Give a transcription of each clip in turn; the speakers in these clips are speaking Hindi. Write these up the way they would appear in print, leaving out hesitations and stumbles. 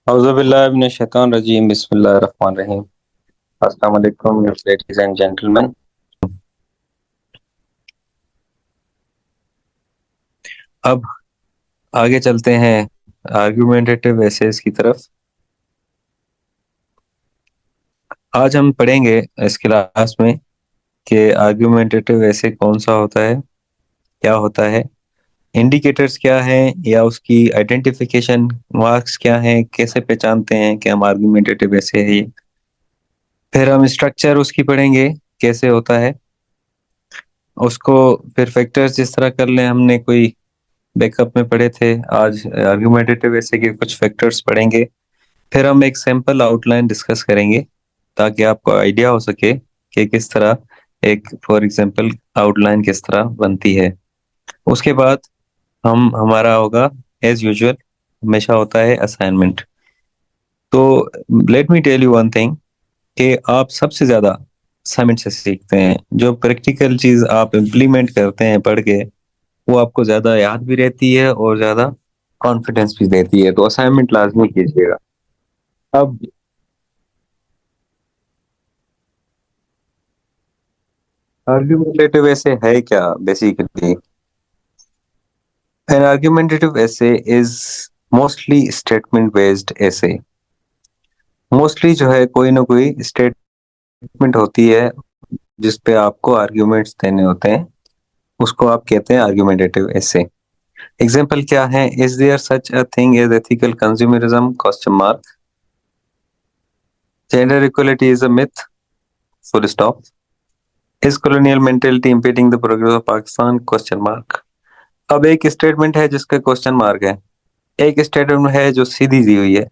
औज़ुबिल्लाहिमिनश्शैतानिर्रजीम बिस्मिल्लाहिर्रहमानिर्रहीम। अस्सलाम वालेकुम लेडीज एंड जेंटलमैन। अब आगे चलते हैं आर्गुमेंटेटिव एसेस की तरफ। आज हम पढ़ेंगे इस क्लास में कि आर्गुमेंटेटिव एसे कौन सा होता है, क्या होता है, इंडिकेटर्स क्या हैं या उसकी आइडेंटिफिकेशन मार्क्स क्या हैं, कैसे पहचानते हैं कि हम आर्गुमेंटेटिव एसे है। फिर हम स्ट्रक्चर उसकी पढ़ेंगे कैसे होता है उसको। फिर फैक्टर्स जिस तरह कर लें, हमने कोई बैकअप में पढ़े थे, आज आर्गुमेंटेटिव ऐसे के कुछ फैक्टर्स पढ़ेंगे। फिर हम एक सैंपल आउटलाइन डिस्कस करेंगे ताकि आपको आइडिया हो सके कि किस तरह एक फॉर एग्जांपल आउटलाइन किस तरह बनती है। उसके बाद हम हमारा होगा एज यूजुअल, हमेशा होता है असाइनमेंट। तो let me tell you one thing कि आप सबसे ज्यादा असाइनमेंट से सीखते हैं। जो प्रैक्टिकल चीज आप इम्प्लीमेंट करते हैं पढ़ के, वो आपको ज्यादा याद भी रहती है और ज्यादा कॉन्फिडेंस भी देती है। तो असाइनमेंट लाजमी कीजिएगा। अब आर्ग्यूमेंटेटिव ऐसे है क्या बेसिकली? एन आर्ग्यूमेंटेटिव ऐसे इज मोस्टली स्टेटमेंट बेस्ड ऐसे। मोस्टली जो है कोई ना कोई स्टेटमेंट होती है जिस पे आपको आर्ग्यूमेंट्स देने होते हैं, उसको आप कहते हैं आर्ग्यूमेंटेटिव ऐसे। एग्जाम्पल क्या है? Is there such a thing as ethical consumerism question mark, gender equality is a myth full stop, is colonial mentality impeding the progress of Pakistan question mark. अब एक स्टेटमेंट है जिसका क्वेश्चन मार्क है, एक स्टेटमेंट है जो सीधी दी हुई है।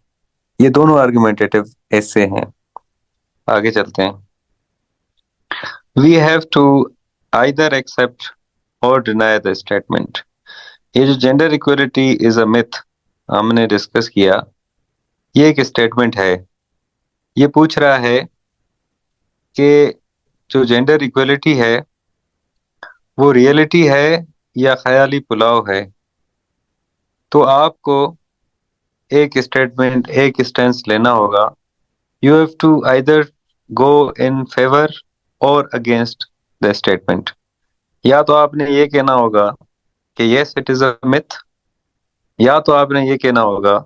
ये दोनों आर्गुमेंटेटिव ऐसे हैं। आगे चलते हैं। We have to either accept or deny the statement. ये जो gender equality is a myth हमने डिस्कस किया, ये एक स्टेटमेंट है। ये पूछ रहा है कि जो जेंडर इक्वलिटी है वो रियलिटी है या ख्याली पुलाव है। तो आपको एक स्टेटमेंट, एक स्टेंस लेना होगा। You have to either go in favour or against the statement. या तो आपने ये कहना होगा कि yes it is a myth, या तो आपने ये कहना होगा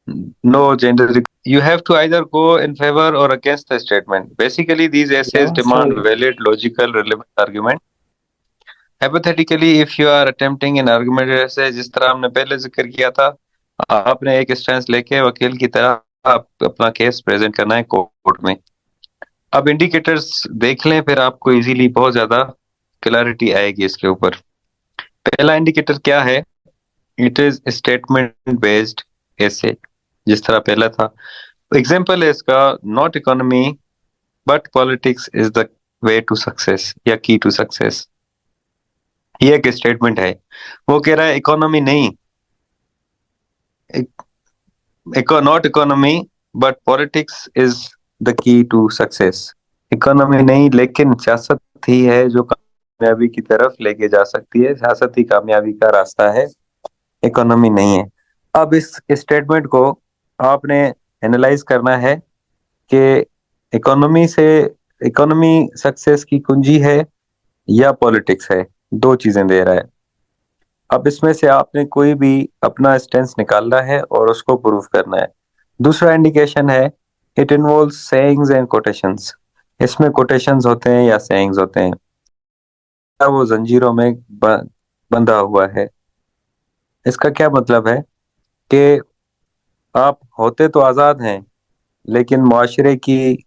no gender. You have to either go in favor or against the statement. Basically, these essays demand valid, logical, relevant argument. Hypothetically, if you are attempting an argument essay, जिस तरह हमने पहले जिक्र किया था, आपने एक स्टैंस लेके वकील की तरह आप अपना केस प्रेजेंट करना है कोर्ट में। अब इंडिकेटर्स देख लें, फिर आपको इजीली बहुत ज्यादा क्लैरिटी आएगी इसके ऊपर। पहला इंडिकेटर क्या है? It is statement based essay, जिस तरह पहला था। एग्जाम्पल है इसका, not economy but politics is the way to success या की टू सक्सेस। ये एक स्टेटमेंट है। वो कह रहा है इकोनॉमी नहीं, not economy but politics is the key to success. Economy नहीं लेकिन सियासत ही है जो कामयाबी की तरफ लेके जा सकती है। सियासत ही कामयाबी का रास्ता है, इकोनॉमी नहीं है। अब इस स्टेटमेंट को आपने एनालाइज करना है कि इकोनॉमी से, इकोनॉमी सक्सेस की कुंजी है या पॉलिटिक्स है। दो चीजें दे रहा है। अब इसमें से आपने कोई भी अपना स्टेंस निकालना है और उसको प्रूव करना है। दूसरा इंडिकेशन है, it involve sayings and quotations. इसमें कोटेशंस होते हैं या सेइंग्स होते हैं, या वो जंजीरों में बंधा हुआ है। इसका क्या मतलब है कि आप होते तो आजाद हैं, लेकिन मुआशरे की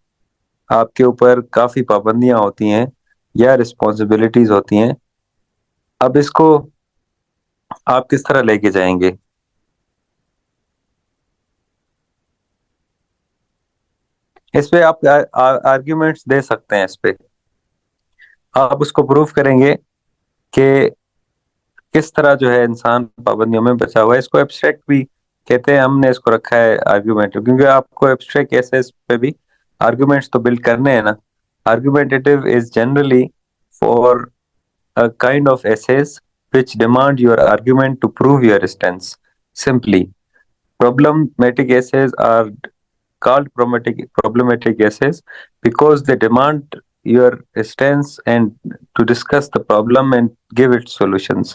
आपके ऊपर काफी पाबंदियां होती हैं या रिस्पॉन्सिबिलिटीज होती हैं। अब इसको आप किस तरह लेके जाएंगे? इस पे आप आर्ग्यूमेंट्स दे सकते हैं। इस पे आप उसको प्रूव करेंगे कि किस तरह जो है इंसान पाबंदियों में बचा हुआ है। इसको एब्स्ट्रैक्ट भी कहते हैं। हमने इसको रखा है आर्ग्यूमेंटिव, क्योंकि आपको एब्स्ट्रैक्ट केसेस पे भी आर्ग्यूमेंट्स तो बिल्ड करने हैं ना। Argumentative is generally for a kind of essays which demand your argument to prove your stance simply. Problematic essays are called problematic essays because they demand your stance and to discuss the problem and give it solutions.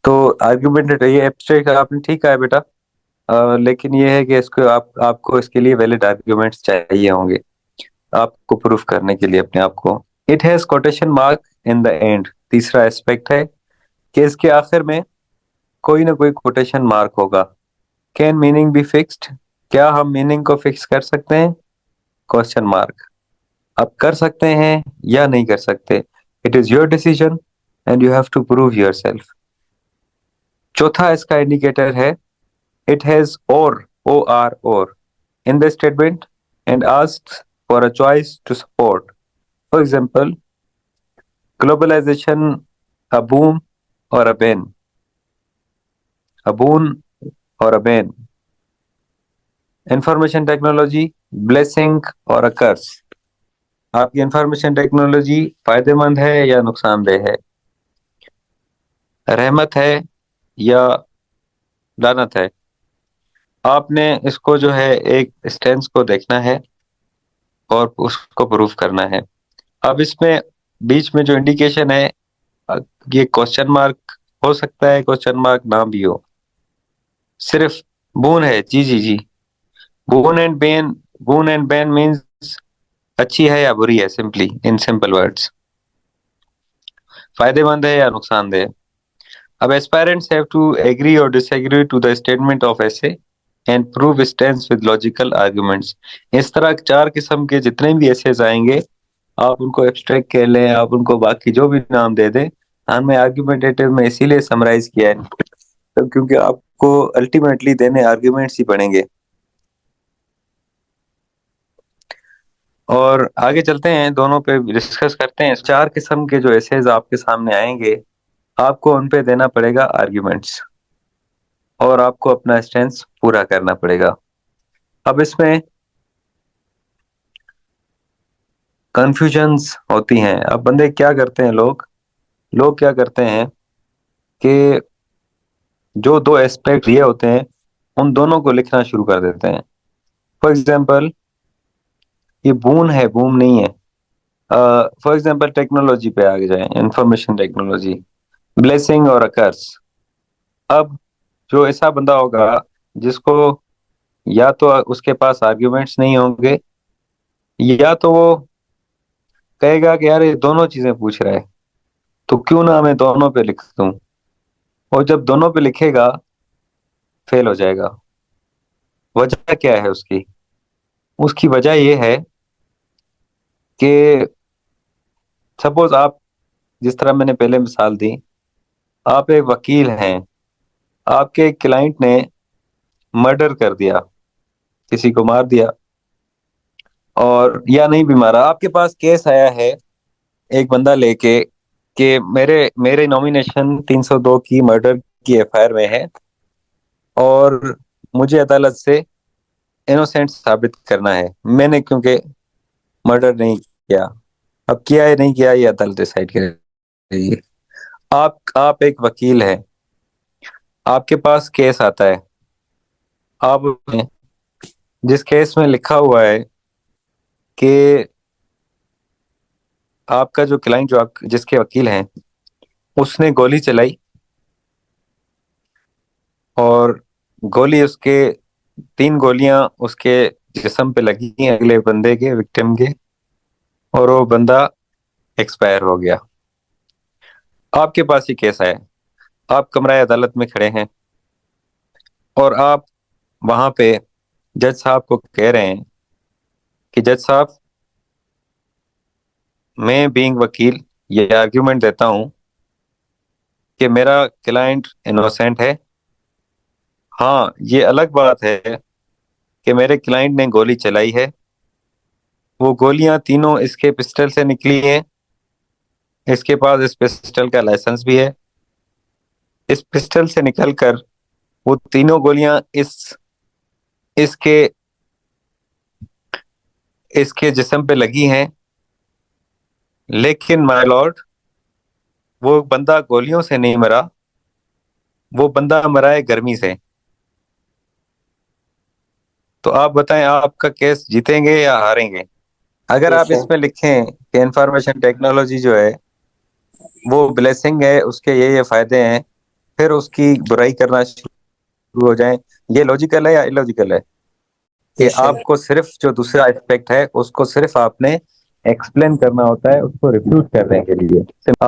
तो आर्गुमेंटेड ये एब्स्ट्रैक्ट आपने ठीक कहा है बेटा। लेकिन ये है कि इसको आपको इसके लिए वैलिड आर्गुमेंट्स चाहिए होंगे आपको प्रूफ करने के लिए अपने आप को। It has quotation mark in the end, तीसरा एस्पेक्ट है कि इसके आखिर में कोई ना कोई कोटेशन मार्क होगा। कैन मीनिंग बी फिक्स्ड, क्या हम मीनिंग को फिक्स कर सकते हैं? Question mark. आप कर सकते हैं या नहीं कर सकते, it is your decision and you have to prove yourself. चौथा इसका इंडिकेटर है it has or in the statement and asks for a choice to support. For example, globalization, a boom or a bane, a boon or a bane. Information technology, blessing or a curse. आपकी इंफॉर्मेशन टेक्नोलॉजी फायदेमंद है या नुकसानदेह है, रहमत है या लानत है? आपने इसको जो है एक स्टेंस को देखना है और उसको प्रूफ करना है। अब इसमें बीच में जो इंडिकेशन है ये क्वेश्चन मार्क हो सकता है, क्वेश्चन मार्क ना भी हो, सिर्फ बून है। जी जी जी, boon and bane, boon and bane means अच्छी है या बुरी है, सिंपली इन सिंपल वर्ड्स, फायदेमंद है या नुकसानदेह। अब एस्पायरेंट्स हैव टू एग्री और disagree to the statement of essay and prove stands with logical arguments. इस तरह चार किस्म के जितने भी एसेज आएंगे आप उनको एब्स्ट्रैक्ट कर लें, आप उनको बाकी जो भी नाम दे दें, हमने आर्गुमेंटेटिव में इसीलिए समराइज किया है तो क्योंकि आपको अल्टीमेटली देने आर्गुमेंट्स ही पड़ेंगे। और आगे चलते हैं, दोनों पे डिस्कस करते हैं। चार किस्म के जो एसेज आपके सामने आएंगे आपको उन पे देना पड़ेगा आर्गुमेंट्स और आपको अपना स्टेंस पूरा करना पड़ेगा। अब इसमें कंफ्यूजन्स होती हैं। अब बंदे क्या करते हैं, लोग क्या करते हैं कि जो दो एस्पेक्ट ये होते हैं उन दोनों को लिखना शुरू कर देते हैं। फॉर एग्जाम्पल ये बून है, बूम नहीं है। फॉर एग्जाम्पल टेक्नोलॉजी पे आगे जाए, इंफॉर्मेशन टेक्नोलॉजी, ब्लेसिंग और कर्स। अब जो ऐसा बंदा होगा जिसको या तो उसके पास आर्ग्यूमेंट्स नहीं होंगे या तो वो कहेगा कि यार ये दोनों चीजें पूछ रहा है तो क्यों ना मैं दोनों पे लिख दूं, और जब दोनों पे लिखेगा फेल हो जाएगा। वजह क्या है उसकी? उसकी वजह ये है कि सपोज आप, जिस तरह मैंने पहले मिसाल दी, आप एक वकील हैं, आपके क्लाइंट ने मर्डर कर दिया, किसी को मार दिया, और या नहीं भी मारा, आपके पास केस आया है एक बंदा लेके कि मेरे मेरे नॉमिनेशन 302 की मर्डर की एफआईआर में है और मुझे अदालत से इनोसेंट साबित करना है, मैंने क्योंकि मर्डर नहीं किया। अब किया है नहीं किया ये अदालत डिसाइड करेगी। आप एक वकील हैं, आपके पास केस आता है, आप जिस केस में लिखा हुआ है कि आपका जो क्लाइंट, जो आप जिसके वकील हैं, उसने गोली चलाई और गोली उसके, 3 गोलियां उसके जिस्म पे लगी हैं, अगले बंदे के, विक्टिम के, और वो बंदा एक्सपायर हो गया। आपके पास ही केस आया, आप कमरा अदालत में खड़े हैं और आप वहां पे जज साहब को कह रहे हैं कि जज साहब, मैं बीइंग वकील ये आर्ग्यूमेंट देता हूं कि मेरा क्लाइंट इनोसेंट है। हाँ, ये अलग बात है कि मेरे क्लाइंट ने गोली चलाई है, वो गोलियां तीनों इसके पिस्टल से निकली हैं, इसके पास इस पिस्टल का लाइसेंस भी है, इस पिस्टल से निकलकर वो तीनों गोलियां इसके इसके जिस्म पे लगी हैं। लेकिन माय लॉर्ड, वो बंदा गोलियों से नहीं मरा, वो बंदा मरा है गर्मी से। तो आप बताएं, आपका केस जीतेंगे या हारेंगे? अगर आप ठीक है। इसमें लिखें कि इंफॉर्मेशन टेक्नोलॉजी जो है वो ब्लेसिंग है, उसके ये फायदे हैं, फिर उसकी बुराई करना शुरू हो जाएं, ये लॉजिकल है या इलॉजिकल है? कि ठीक है। आपको सिर्फ जो दूसरा एस्पेक्ट है उसको सिर्फ आपने एक्सप्लेन करना होता है उसको रिफ्यूज करने के लिए। सिर्फ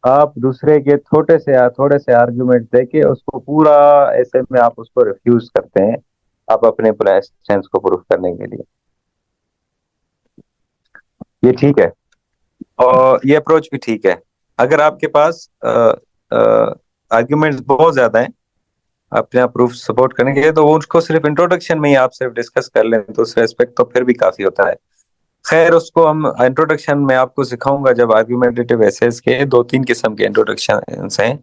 आप दूसरे के थोड़े से आर्गुमेंट देके उसको पूरा ऐसे में आप उसको रिफ्यूज करते हैं, आप अपने पूरा स्टेंस को प्रूफ करने के लिए। ये ठीक है, और ये अप्रोच भी ठीक है। अगर आपके पास आर्ग्यूमेंट्स बहुत ज्यादा हैं अपने आप प्रूफ सपोर्ट करने के लिए, तो वो उसको सिर्फ इंट्रोडक्शन में ही आप सिर्फ डिस्कस कर लें तो उस रेस्पेक्ट तो फिर भी काफी होता है। खैर, उसको हम इंट्रोडक्शन में आपको सिखाऊंगा। जब आर्ग्यूमेंटेटिव एसेस के दो तीन किस्म के इंट्रोडक्शन हैं,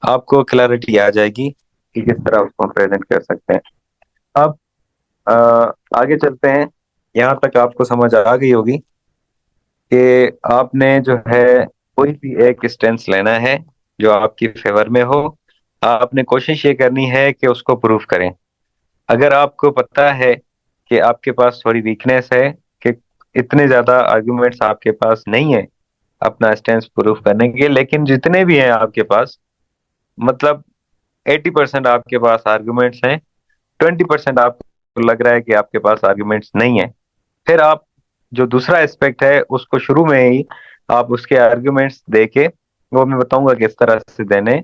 आपको क्लैरिटी आ जाएगी कि किस तरह उसको प्रेजेंट कर सकते हैं। अब अ, आगे चलते हैं। यहाँ तक आपको समझ आ गई होगी कि आपने जो है कोई भी एक स्टेंस लेना है जो आपकी फेवर में हो। आपने कोशिश ये करनी है कि उसको प्रूफ करें। अगर आपको पता है कि आपके पास थोड़ी वीकनेस है, कि इतने ज्यादा आर्गुमेंट्स आपके पास नहीं है अपना स्टेंस प्रूफ करने के, लेकिन जितने भी हैं आपके पास, मतलब 80% आपके पास आर्गुमेंट्स हैं, 20% आपको लग रहा है कि आपके पास आर्गुमेंट्स नहीं है, फिर आप जो दूसरा एस्पेक्ट है उसको शुरू में ही आप उसके आर्गुमेंट्स देके, वो मैं बताऊंगा किस तरह से देने,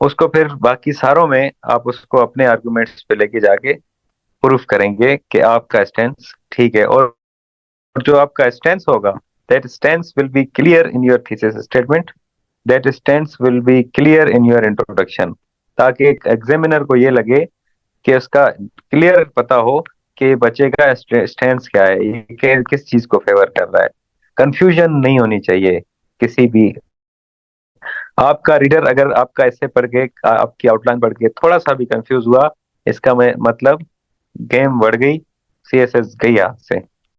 उसको फिर बाकी सारों में आप उसको अपने आर्गुमेंट्स पे लेके जाके प्रूफ करेंगे कि आपका स्टेंस ठीक है। और जो आपका स्टेंस होगा, that stance will be clear in your thesis statement, that stance will be clear in your introduction, ताकि एक एग्जामिनर को ये लगे कि उसका क्लियर पता हो कि बच्चे का स्टेंस क्या है, ये किस चीज को फेवर कर रहा है। कंफ्यूजन नहीं होनी चाहिए किसी भी। आपका रीडर अगर आपका ऐसे पढ़ के, आपकी आउटलाइन पढ़ के थोड़ा सा भी कंफ्यूज हुआ, इसका मतलब गेम बढ़ गई, सीएसएस गई हाथ से।